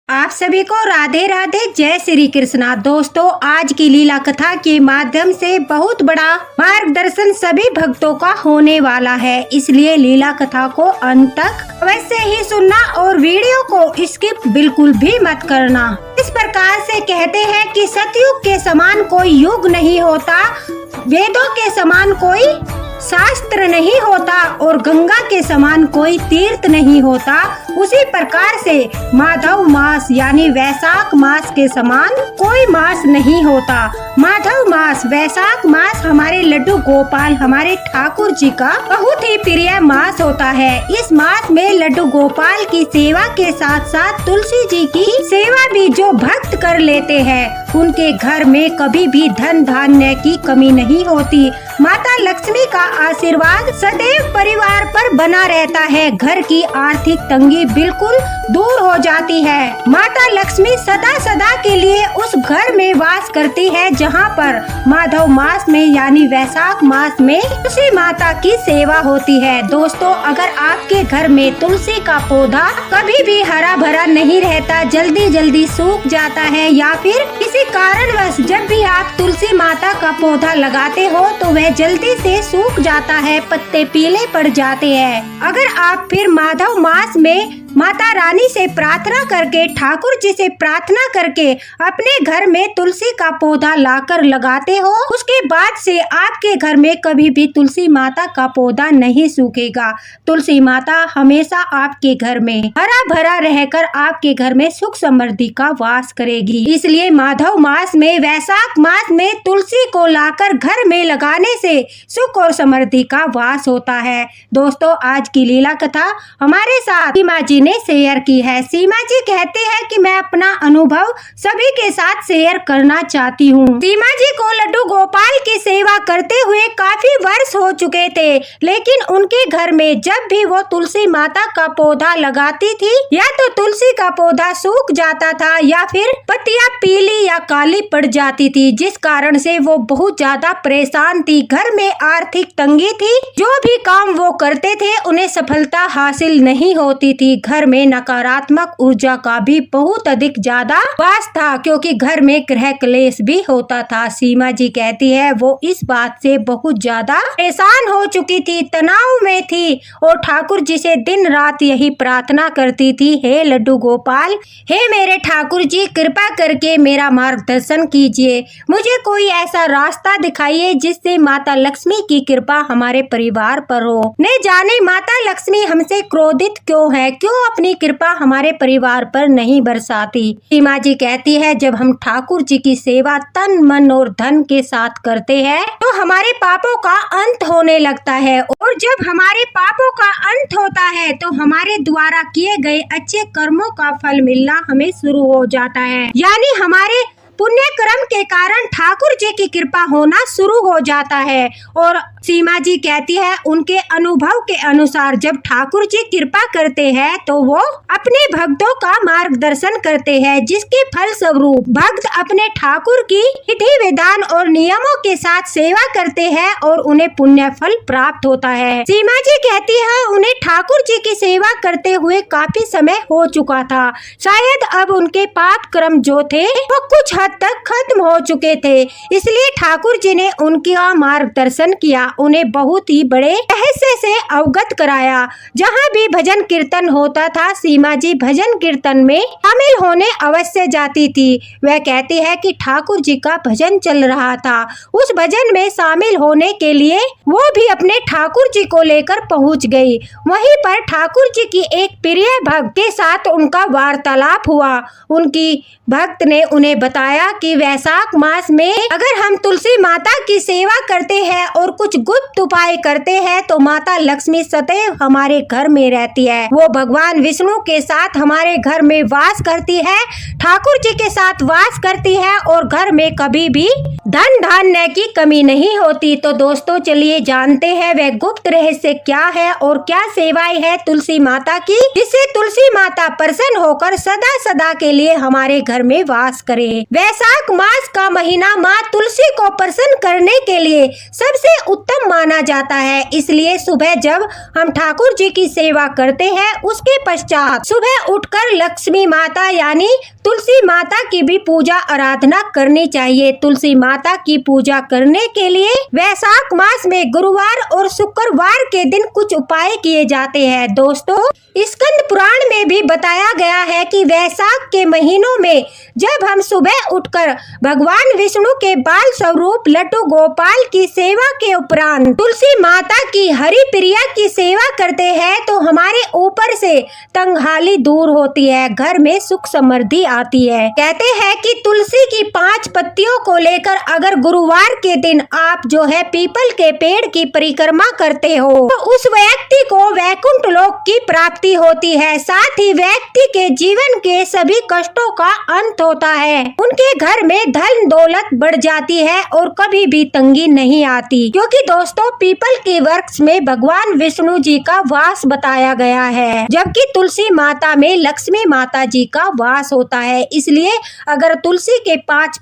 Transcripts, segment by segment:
आप सभी को राधे राधे, जय श्री कृष्णा। दोस्तों, आज की लीला कथा के माध्यम से बहुत बड़ा मार्गदर्शन सभी भक्तों का होने वाला है, इसलिए लीला कथा को अंत तक अवश्य ही सुनना और वीडियो को स्किप बिल्कुल भी मत करना। इस प्रकार से कहते हैं कि सतयुग के समान कोई युग नहीं होता, वेदों के समान कोई शास्त्र नहीं होता और गंगा के समान कोई तीर्थ नहीं होता। उसी प्रकार से माधव मास यानी वैशाख मास के समान कोई मास नहीं होता। माधव मास, वैशाख मास हमारे लड्डू गोपाल, हमारे ठाकुर जी का बहुत ही प्रिय मास होता है। इस मास में लड्डू गोपाल की सेवा के साथ साथ तुलसी जी की सेवा भी जो भक्त कर लेते हैं, उनके घर में कभी भी धन धान्य की कमी नहीं होती। माता लक्ष्मी का आशीर्वाद सदैव परिवार पर बना रहता है, घर की आर्थिक तंगी बिल्कुल दूर हो जाती है। माता लक्ष्मी सदा सदा के लिए उस घर में वास करती है जहाँ पर माधव मास में यानी वैशाख मास में तुलसी माता की सेवा होती है। दोस्तों, अगर आपके घर में तुलसी का पौधा कभी भी हरा भरा नहीं रहता, जल्दी जल्दी सूख जाता है, या फिर किसी कारणवश जब भी आप तुलसी माता का पौधा लगाते हो तो वह जल्दी से सूख जाता है, पत्ते पीले पड़ जाते हैं। अगर आप फिर माधव मास में माता रानी से प्रार्थना करके, ठाकुर जी से प्रार्थना करके अपने घर में तुलसी का पौधा लाकर लगाते हो, उसके बाद से आपके घर में कभी भी तुलसी माता का पौधा नहीं सूखेगा। तुलसी माता हमेशा आपके घर में हरा भरा रहकर आपके घर में सुख समृद्धि का वास करेगी। इसलिए माधव मास में, वैशाख मास में तुलसी को लाकर घर में लगाने से सुख और समृद्धि का वास होता है। दोस्तों, आज की लीला कथा हमारे साथ सीमा जी ने शेयर की है। सीमा जी कहते हैं कि मैं अपना अनुभव सभी के साथ शेयर करना चाहती हूँ। सीमा जी को लड्डू गोपाल की सेवा करते हुए काफी वर्ष हो चुके थे, लेकिन उनके घर में जब भी वो तुलसी माता का पौधा लगाती थी, या तो तुलसी का पौधा सूख जाता था या फिर पत्तियां पीली या काली पड़ जाती थी, जिस कारण से वो बहुत ज्यादा परेशान थी। घर में आर्थिक तंगी थी, जो भी काम वो करते थे उन्हें सफलता हासिल नहीं होती थी। घर में नकारात्मक ऊर्जा का भी बहुत अधिक ज्यादा वास था, क्योंकि घर में ग्रह क्लेश भी होता था। सीमा जी कहती है वो इस बात से बहुत ज्यादा परेशान हो चुकी थी, तनाव में थी और ठाकुर जी से दिन रात यही प्रार्थना करती थी, हे लड्डू गोपाल, हे मेरे ठाकुर जी, कृपा करके मेरा मार्गदर्शन कीजिए, मुझे कोई ऐसा रास्ता दिखाइए जिससे माता लक्ष्मी की कृपा हमारे परिवार पर हो। न जाने माता लक्ष्मी हमसे क्रोधित क्यों है, क्यों अपनी कृपा हमारे परिवार पर नहीं बरसाती। सीमा जी कहती है जब हम ठाकुर जी की सेवा तन मन और धन के साथ करते हैं तो हमारे पापों का अंत होने लगता है, और जब हमारे पापों का अंत होता है तो हमारे द्वारा किए गए अच्छे कर्मों का फल मिलना हमें शुरू हो जाता है, यानी हमारे पुण्य कर्म के कारण ठाकुर जी की कृपा होना शुरू हो जाता है। और सीमा जी कहती है उनके अनुभव के अनुसार जब ठाकुर जी कृपा करते हैं तो वो अपने भक्तों का मार्गदर्शन करते हैं, जिसके फल स्वरूप भक्त अपने ठाकुर की विधि विधान और नियमों के साथ सेवा करते हैं और उन्हें पुण्य फल प्राप्त होता है। सीमा जी कहती है उन्हें ठाकुर जी की सेवा करते हुए काफी समय हो चुका था, शायद अब उनके पाप कर्म जो थे वो कुछ हद तक खत्म हो चुके थे, इसलिए ठाकुर जी ने उनका मार्गदर्शन किया, उन्हें बहुत ही बड़े रहस्य से अवगत कराया। जहाँ भी भजन कीर्तन होता था, सीमा जी भजन कीर्तन में शामिल होने अवश्य जाती थी। वह कहती है कि ठाकुर जी का भजन चल रहा था, उस भजन में शामिल होने के लिए वो भी अपने ठाकुर जी को लेकर पहुँच गई। वहीं पर ठाकुर जी की एक प्रिय भक्त के साथ उनका वार्तालाप हुआ। उनकी भक्त ने उन्हें बताया कि वैशाख मास में अगर हम तुलसी माता की सेवा करते हैं और कुछ गुप्त उपाय करते हैं तो माता लक्ष्मी सदैव हमारे घर में रहती है। वो भगवान विष्णु के साथ हमारे घर में वास करती है, ठाकुर जी के साथ वास करती है और घर में कभी भी धन धान्य की कमी नहीं होती। तो दोस्तों, चलिए जानते हैं वह गुप्त रहस्य क्या है और क्या सेवाएं है तुलसी माता की, जिससे तुलसी माता प्रसन्न होकर सदा सदा के लिए हमारे घर में वास करे। वह वैशाख मास का महीना माँ तुलसी को प्रसन्न करने के लिए सबसे उत्तम माना जाता है। इसलिए सुबह जब हम ठाकुर जी की सेवा करते हैं, उसके पश्चात सुबह उठकर लक्ष्मी माता यानी तुलसी माता की भी पूजा आराधना करनी चाहिए। तुलसी माता की पूजा करने के लिए वैशाख मास में गुरुवार और शुक्रवार के दिन कुछ उपाय किए जाते हैं। दोस्तों, स्कंद पुराण में भी बताया गया है कि वैशाख के महीनों में जब हम सुबह उठकर भगवान विष्णु के बाल स्वरूप लड्डू गोपाल की सेवा के उपरांत तुलसी माता की हरि प्रिया की सेवा करते हैं तो हमारे ऊपर से तंगहाली दूर होती है, घर में सुख समृद्धि आती है। कहते हैं कि तुलसी की 5 पत्तियों को लेकर अगर गुरुवार के दिन आप जो है पीपल के पेड़ की परिक्रमा करते हो तो उस व्यक्ति को वैकुंठ लोक की प्राप्ति होती है। साथ ही व्यक्ति के जीवन के सभी कष्टों का अंत होता है। उनके घर में धन दौलत बढ़ जाती है और कभी भी तंगी नहीं आती, क्योंकि दोस्तों पीपल के वृक्ष में भगवान विष्णु जी का वास बताया गया है, जबकि तुलसी माता में लक्ष्मी माता जी का वास होता है। इसलिए अगर तुलसी के 5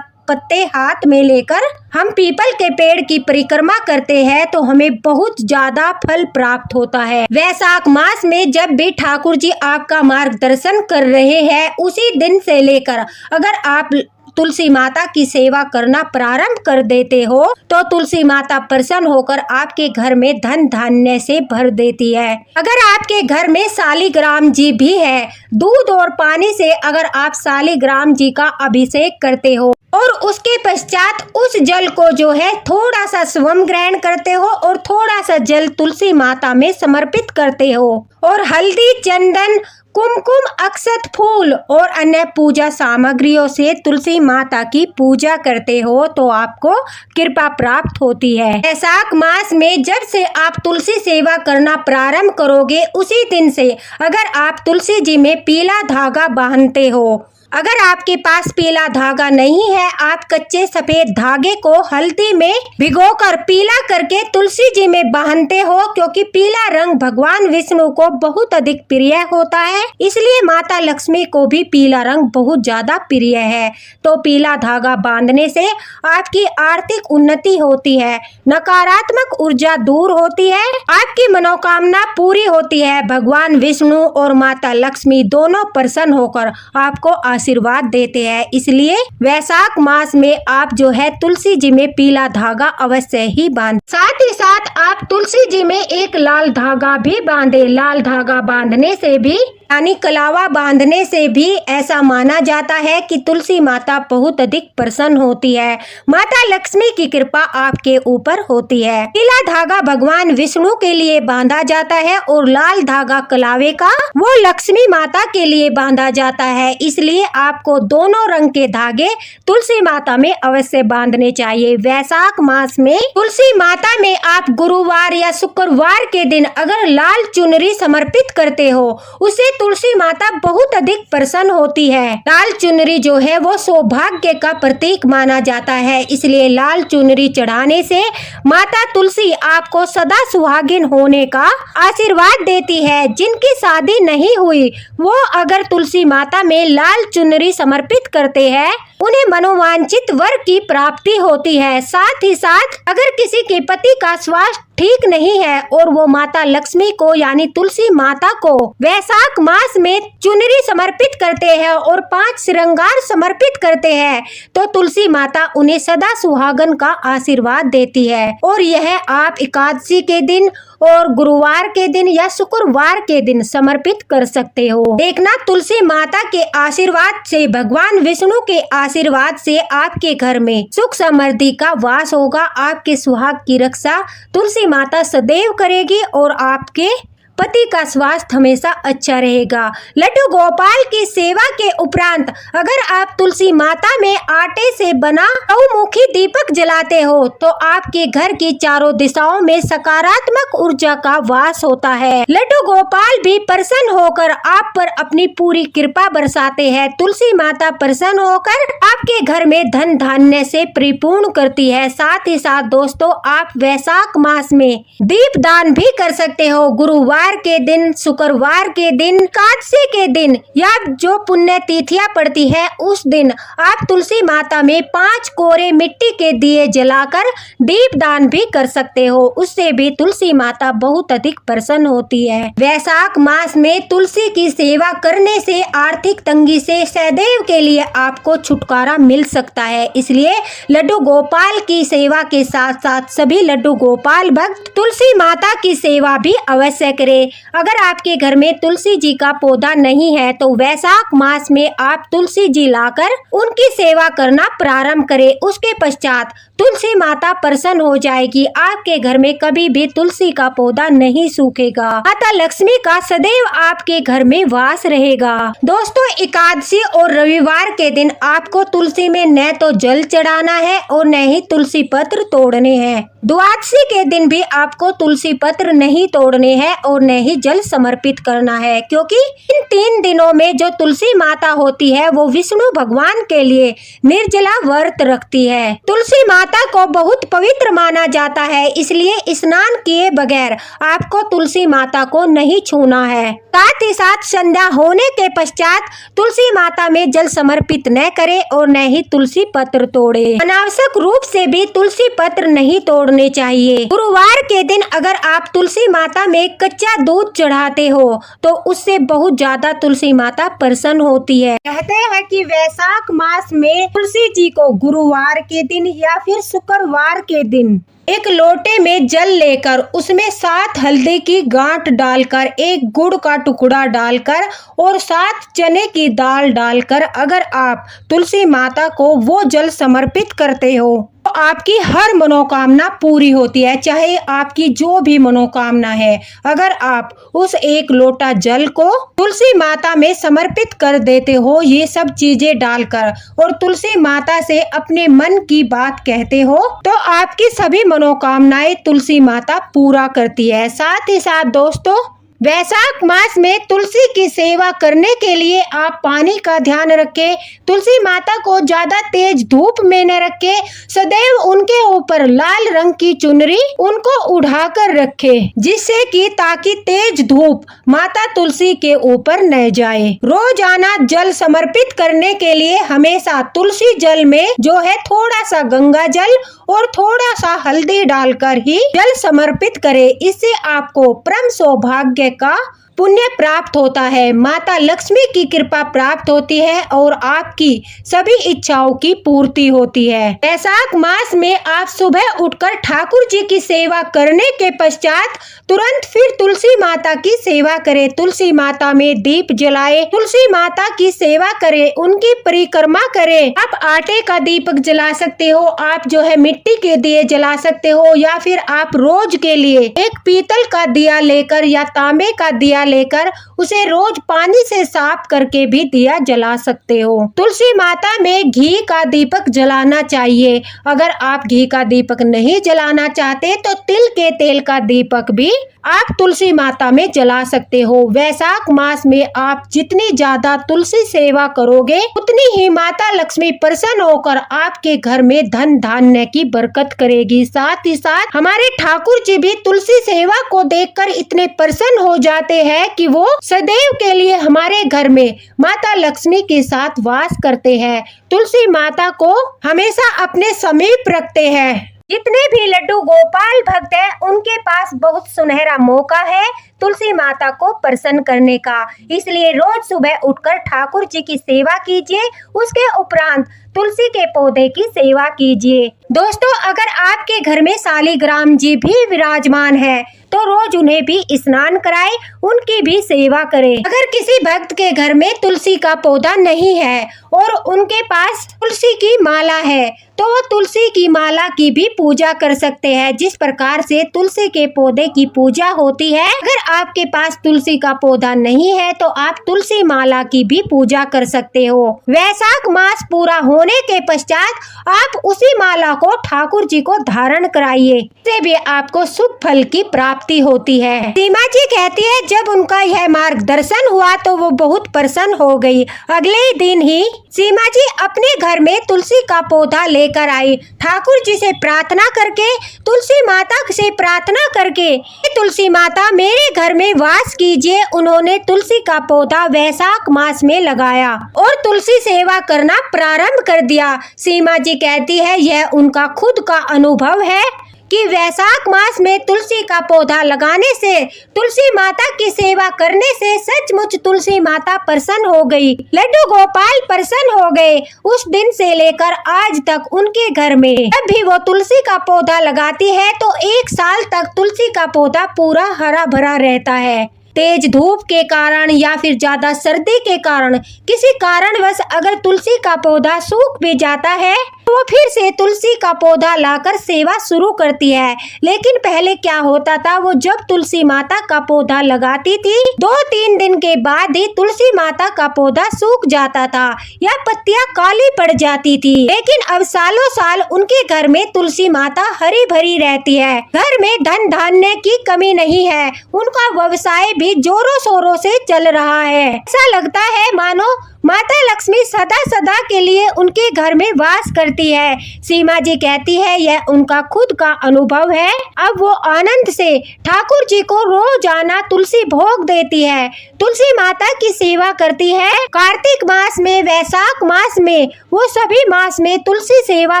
पत्ते हाथ में लेकर हम पीपल के पेड़ की परिक्रमा करते हैं तो हमें बहुत ज्यादा फल प्राप्त होता है। वैशाख मास में जब भी ठाकुर जी आपका मार्गदर्शन कर रहे हैं, उसी दिन से लेकर अगर आप तुलसी माता की सेवा करना प्रारंभ कर देते हो तो तुलसी माता प्रसन्न होकर आपके घर में धन धान्य से भर देती है। अगर आपके घर में शालिग्राम जी भी है, दूध और पानी से अगर आप शालिग्राम जी का अभिषेक करते हो और उसके पश्चात उस जल को जो है थोड़ा सा स्वयं ग्रहण करते हो और थोड़ा सा जल तुलसी माता में समर्पित करते हो और हल्दी, चंदन, कुमकुम, अक्षत, फूल और अन्य पूजा सामग्रियों से तुलसी माता की पूजा करते हो तो आपको कृपा प्राप्त होती है। वैशाख मास में जब से आप तुलसी सेवा करना प्रारंभ करोगे, उसी दिन से अगर आप तुलसी जी में पीला धागा बांधते हो, अगर आपके पास पीला धागा नहीं है, आप कच्चे सफेद धागे को हल्दी में भिगोकर पीला करके तुलसी जी में बांधते हो, क्योंकि पीला रंग भगवान विष्णु को बहुत अधिक प्रिय होता है। इसलिए माता लक्ष्मी को भी पीला रंग बहुत ज्यादा प्रिय है। तो पीला धागा बांधने से आपकी आर्थिक उन्नति होती है, नकारात्मक ऊर्जा दूर होती है, आपकी मनोकामना पूरी होती है। भगवान विष्णु और माता लक्ष्मी दोनों प्रसन्न होकर आपको आशीर्वाद देते हैं। इसलिए वैशाख मास में आप जो है तुलसी जी में पीला धागा अवश्य ही बांध। साथ ही साथ आप तुलसी जी में एक लाल धागा भी बांधे। लाल धागा बांधने से भी यानी कलावा बांधने से भी ऐसा माना जाता है कि तुलसी माता बहुत अधिक प्रसन्न होती है, माता लक्ष्मी की कृपा आपके ऊपर होती है। पीला धागा भगवान विष्णु के लिए बांधा जाता है और लाल धागा कलावे का वो लक्ष्मी माता के लिए बांधा जाता है। इसलिए आपको दोनों रंग के धागे तुलसी माता में अवश्य बांधने चाहिए। वैशाख मास में तुलसी माता में आप गुरुवार या शुक्रवार के दिन अगर लाल चुनरी समर्पित करते हो, उसे तुलसी माता बहुत अधिक प्रसन्न होती है। लाल चुनरी जो है वो सौभाग्य का प्रतीक माना जाता है, इसलिए लाल चुनरी चढ़ाने से माता तुलसी आपको सदा सुहागिन होने का आशीर्वाद देती है। जिनकी शादी नहीं हुई वो अगर तुलसी माता में लाल चुनरी समर्पित करते हैं, उन्हें मनोवांछित वर की प्राप्ति होती है। साथ ही साथ अगर किसी के पति का स्वास्थ्य ठीक नहीं है और वो माता लक्ष्मी को यानी तुलसी माता को वैशाख मास में चुनरी समर्पित करते हैं और 5 श्रृंगार समर्पित करते हैं, तो तुलसी माता उन्हें सदा सुहागन का आशीर्वाद देती है। और यह आप एकादशी के दिन और गुरुवार के दिन या शुक्रवार के दिन समर्पित कर सकते हो। देखना, तुलसी माता के आशीर्वाद से, भगवान विष्णु के आशीर्वाद से आपके घर में सुख समृद्धि का वास होगा। आपके सुहाग की रक्षा तुलसी माता सदैव करेगी और आपके पति का स्वास्थ्य हमेशा अच्छा रहेगा। लड्डू गोपाल की सेवा के उपरांत अगर आप तुलसी माता में आटे से बना चौमुखी दीपक जलाते हो तो आपके घर की चारों दिशाओं में सकारात्मक ऊर्जा का वास होता है। लड्डू गोपाल भी प्रसन्न होकर आप पर अपनी पूरी कृपा बरसाते हैं। तुलसी माता प्रसन्न होकर आपके घर में धन धान्य से परिपूर्ण करती है। साथ ही साथ दोस्तों, आप वैशाख मास में दीप दान भी कर सकते हो। गुरुवार रविवार के दिन, शुक्रवार के दिन, एकादशी के दिन या जो पुण्य तिथियां पड़ती है उस दिन आप तुलसी माता में 5 कोरे मिट्टी के दिए जलाकर दीप दान भी कर सकते हो। उससे भी तुलसी माता बहुत अधिक प्रसन्न होती है। वैशाख मास में तुलसी की सेवा करने से आर्थिक तंगी से सदैव के लिए आपको छुटकारा मिल सकता है। इसलिए लड्डू गोपाल की सेवा के साथ साथ सभी लड्डू गोपाल भक्त तुलसी माता की सेवा भी अवश्य करें। अगर आपके घर में तुलसी जी का पौधा नहीं है तो वैशाख मास में आप तुलसी जी लाकर उनकी सेवा करना प्रारंभ करें। उसके पश्चात तुलसी माता प्रसन्न हो जाएगी। आपके घर में कभी भी तुलसी का पौधा नहीं सूखेगा। माता लक्ष्मी का सदैव आपके घर में वास रहेगा। दोस्तों, एकादशी और रविवार के दिन आपको तुलसी में न तो जल चढ़ाना है और न ही तुलसी पत्र तोड़ने हैं। द्वादशी के दिन भी आपको तुलसी पत्र नहीं तोड़ने हैं और न ही जल समर्पित करना है, क्योंकि इन 3 दिनों में जो तुलसी माता होती है वो विष्णु भगवान के लिए निर्जला व्रत रखती है। तुलसी माता को बहुत पवित्र माना जाता है, इसलिए स्नान किए बगैर आपको तुलसी माता को नहीं छूना है। साथ ही साथ संध्या होने के पश्चात तुलसी माता में जल समर्पित न करें और न ही तुलसी पत्र तोड़े। अनावश्यक रूप से भी तुलसी पत्र नहीं तोड़ने चाहिए। गुरुवार के दिन अगर आप तुलसी माता में कच्चा दूध चढ़ाते हो तो उससे बहुत ज्यादा तुलसी माता प्रसन्न होती है। कहते हैं कि वैशाख मास में तुलसी जी को गुरुवार के दिन या फिर शुक्रवार के दिन एक लोटे में जल लेकर उसमें 7 हल्दी की गांठ डालकर, 1 गुड़ का टुकड़ा डालकर और 7 चने की दाल डालकर अगर आप तुलसी माता को वो जल समर्पित करते हो तो आपकी हर मनोकामना पूरी होती है। चाहे आपकी जो भी मनोकामना है, अगर आप उस 1 लोटा जल को तुलसी माता में समर्पित कर देते हो, ये सब चीजें डालकर, और तुलसी माता से अपने मन की बात कहते हो तो आपकी सभी मनोकामनाएं तुलसी माता पूरा करती है। साथ ही साथ दोस्तों, वैशाख मास में तुलसी की सेवा करने के लिए आप पानी का ध्यान रखें। तुलसी माता को ज्यादा तेज धूप में न रखें। सदैव उनके ऊपर लाल रंग की चुनरी उनको उठाकर रखें, जिससे कि ताकि तेज धूप माता तुलसी के ऊपर न जाए। रोजाना जल समर्पित करने के लिए हमेशा तुलसी जल में जो है थोड़ा सा गंगा जल और थोड़ा सा हल्दी डालकर ही जल समर्पित करें। इससे आपको परम सौभाग्य का पुण्य प्राप्त होता है, माता लक्ष्मी की कृपा प्राप्त होती है और आपकी सभी इच्छाओं की पूर्ति होती है। वैशाख मास में आप सुबह उठकर ठाकुर जी की सेवा करने के पश्चात तुरंत फिर तुलसी माता की सेवा करें। तुलसी माता में दीप जलाए, तुलसी माता की सेवा करें, उनकी परिक्रमा करें। आप आटे का दीपक जला सकते हो, आप जो है मिट्टी के दिए जला सकते हो, या फिर आप रोज के लिए एक पीतल का दिया लेकर या तांबे का दिया लेकर उसे रोज पानी से साफ करके भी दिया जला सकते हो। तुलसी माता में घी का दीपक जलाना चाहिए। अगर आप घी का दीपक नहीं जलाना चाहते तो तिल के तेल का दीपक भी आप तुलसी माता में जला सकते हो। वैशाख मास में आप जितनी ज्यादा तुलसी सेवा करोगे उतनी ही माता लक्ष्मी प्रसन्न होकर आपके घर में धन धान्य की बरकत करेगी। साथ ही साथ हमारे ठाकुर जी भी तुलसी सेवा को देखकर इतने प्रसन्न हो जाते हैं कि वो सदैव के लिए हमारे घर में माता लक्ष्मी के साथ वास करते हैं। तुलसी माता को हमेशा अपने समीप रखते हैं। जितने भी लड्डू गोपाल भक्त हैं उनके पास बहुत सुनहरा मौका है तुलसी माता को प्रसन्न करने का। इसलिए रोज सुबह उठकर ठाकुर जी की सेवा कीजिए, उसके उपरांत तुलसी के पौधे की सेवा कीजिए। दोस्तों, अगर आपके घर में शालिग्राम जी भी विराजमान है तो रोज उन्हें भी स्नान कराएं, उनकी भी सेवा करें। अगर किसी भक्त के घर में तुलसी का पौधा नहीं है और उनके पास तुलसी की माला है तो वो तुलसी की माला की भी पूजा कर सकते हैं, जिस प्रकार से तुलसी के पौधे की पूजा होती है। अगर आपके पास तुलसी का पौधा नहीं है तो आप तुलसी माला की भी पूजा कर सकते हो। वैशाख मास पूरा होने के पश्चात आप उसी माला को ठाकुर जी को धारण कराइए, इससे भी आपको शुभ फल की प्राप्ति होती है। सीमा जी कहती है, जब उनका यह मार्गदर्शन हुआ तो वो बहुत प्रसन्न हो गई। अगले दिन ही सीमा जी अपने घर में तुलसी का पौधा लेकर आई। ठाकुर जी से प्रार्थना करके, तुलसी माता से प्रार्थना करके, तुलसी माता मेरे घर में वास कीजिए। उन्होंने तुलसी का पौधा वैशाख मास में लगाया और तुलसी सेवा करना प्रारंभ कर दिया। सीमा जी कहती है यह उनका खुद का अनुभव है कि वैशाख मास में तुलसी का पौधा लगाने से, तुलसी माता की सेवा करने से सचमुच तुलसी माता प्रसन्न हो गई। लड्डू गोपाल प्रसन्न हो गए। उस दिन से लेकर आज तक उनके घर में जब भी वो तुलसी का पौधा लगाती है तो 1 साल तक तुलसी का पौधा पूरा हरा भरा रहता है। तेज धूप के कारण या फिर ज्यादा सर्दी के कारण, किसी कारणवश अगर तुलसी का पौधा सूख भी जाता है तो वो फिर से तुलसी का पौधा लाकर सेवा शुरू करती है। लेकिन पहले क्या होता था, वो जब तुलसी माता का पौधा लगाती थी 2-3 दिन के बाद ही तुलसी माता का पौधा सूख जाता था या पत्तियां काली पड़ जाती थी। लेकिन अब सालों साल उनके घर में तुलसी माता हरी भरी रहती है। घर में धन धान्य की कमी नहीं है। उनका व्यवसाय भी जोरों शोरों से चल रहा है। ऐसा लगता है मानो माता लक्ष्मी सदा सदा के लिए उनके घर में वास करती है। सीमा जी कहती है यह उनका खुद का अनुभव है। अब वो आनंद से ठाकुर जी को रोजाना तुलसी भोग देती है, तुलसी माता की सेवा करती है। कार्तिक मास में, वैशाख मास में, वो सभी मास में तुलसी सेवा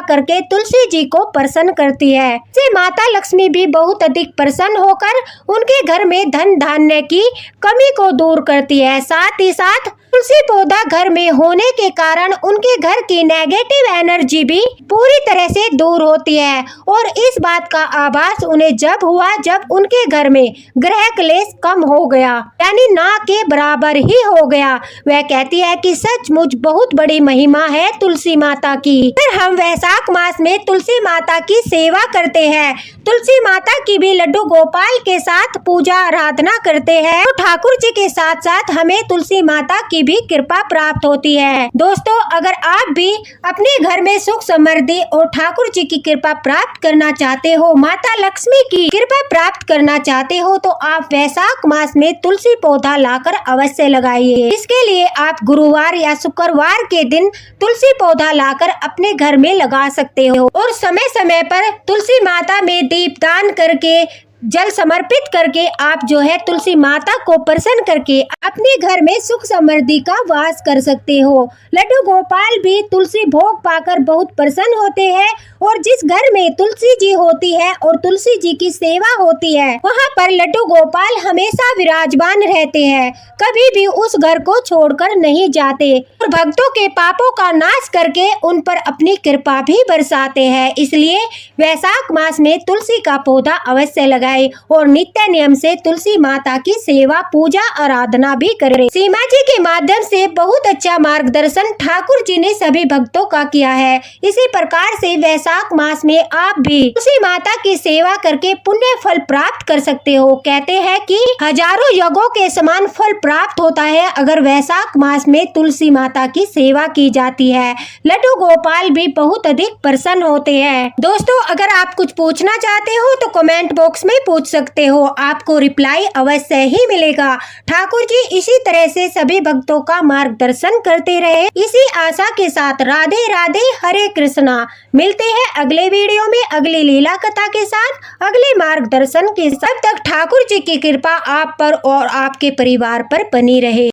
करके तुलसी जी को प्रसन्न करती है। से माता लक्ष्मी भी बहुत अधिक प्रसन्न होकर उनके घर में धन धान्य की कमी को दूर करती है। साथ ही साथ तुलसी पौधा घर में होने के कारण उनके घर की नेगेटिव एनर्जी भी पूरी तरह से दूर होती है। और इस बात का आभास उन्हें जब हुआ जब उनके घर में ग्रह क्लेश कम हो गया, यानी ना के बराबर ही हो गया। वह कहती है कि सचमुच बहुत बड़ी महिमा है तुलसी माता की। फिर हम वैशाख मास में तुलसी माता की सेवा करते हैं, तुलसी माता की भी लड्डू गोपाल के साथ पूजा आराधना करते हैं तो ठाकुर जी के साथ साथ हमें तुलसी माता की भी कृपा प्राप्त होती है। दोस्तों, अगर आप भी अपने घर में सुख समृद्धि और ठाकुर जी की कृपा प्राप्त करना चाहते हो, माता लक्ष्मी की कृपा प्राप्त करना चाहते हो तो आप वैशाख मास में तुलसी पौधा लाकर अवश्य लगाइए। इसके लिए आप गुरुवार या शुक्रवार के दिन तुलसी पौधा लाकर अपने घर में लगा सकते हो और समय समय पर तुलसी माता में दीपदान करके, जल समर्पित करके आप जो है तुलसी माता को प्रसन्न करके अपने घर में सुख समृद्धि का वास कर सकते हो। लड्डू गोपाल भी तुलसी भोग पाकर बहुत प्रसन्न होते हैं और जिस घर में तुलसी जी होती है और तुलसी जी की सेवा होती है वहाँ पर लड्डू गोपाल हमेशा विराजमान रहते हैं, कभी भी उस घर को छोड़कर नहीं जाते और भक्तों के पापों का नाश करके उन पर अपनी कृपा भी बरसाते हैं। इसलिए वैशाख मास में तुलसी का पौधा अवश्य लगाएं और नित्य नियम से तुलसी माता की सेवा, पूजा, आराधना भी करें। सीमा जी के माध्यम से बहुत अच्छा मार्गदर्शन ठाकुर जी ने सभी भक्तों का किया है। इसी प्रकार से वैशाख मास में आप भी तुलसी माता की सेवा करके पुण्य फल प्राप्त कर सकते हो। कहते हैं कि हजारों यज्ञों के समान फल प्राप्त होता है अगर वैशाख मास में तुलसी माता की सेवा की जाती है। लड्डू गोपाल भी बहुत अधिक प्रसन्न होते हैं। दोस्तों, अगर आप कुछ पूछना चाहते हो तो कमेंट बॉक्स में पूछ सकते हो, आपको रिप्लाई अवश्य ही मिलेगा। ठाकुर जी इसी तरह से सभी भक्तों का मार्गदर्शन करते रहे, इसी आशा के साथ राधे राधे, हरे कृष्णा। मिलते हैं अगले वीडियो में अगली लीला कथा के साथ, अगले मार्गदर्शन के साथ। तब तक ठाकुर जी की कृपा आप पर और आपके परिवार पर बनी रहे।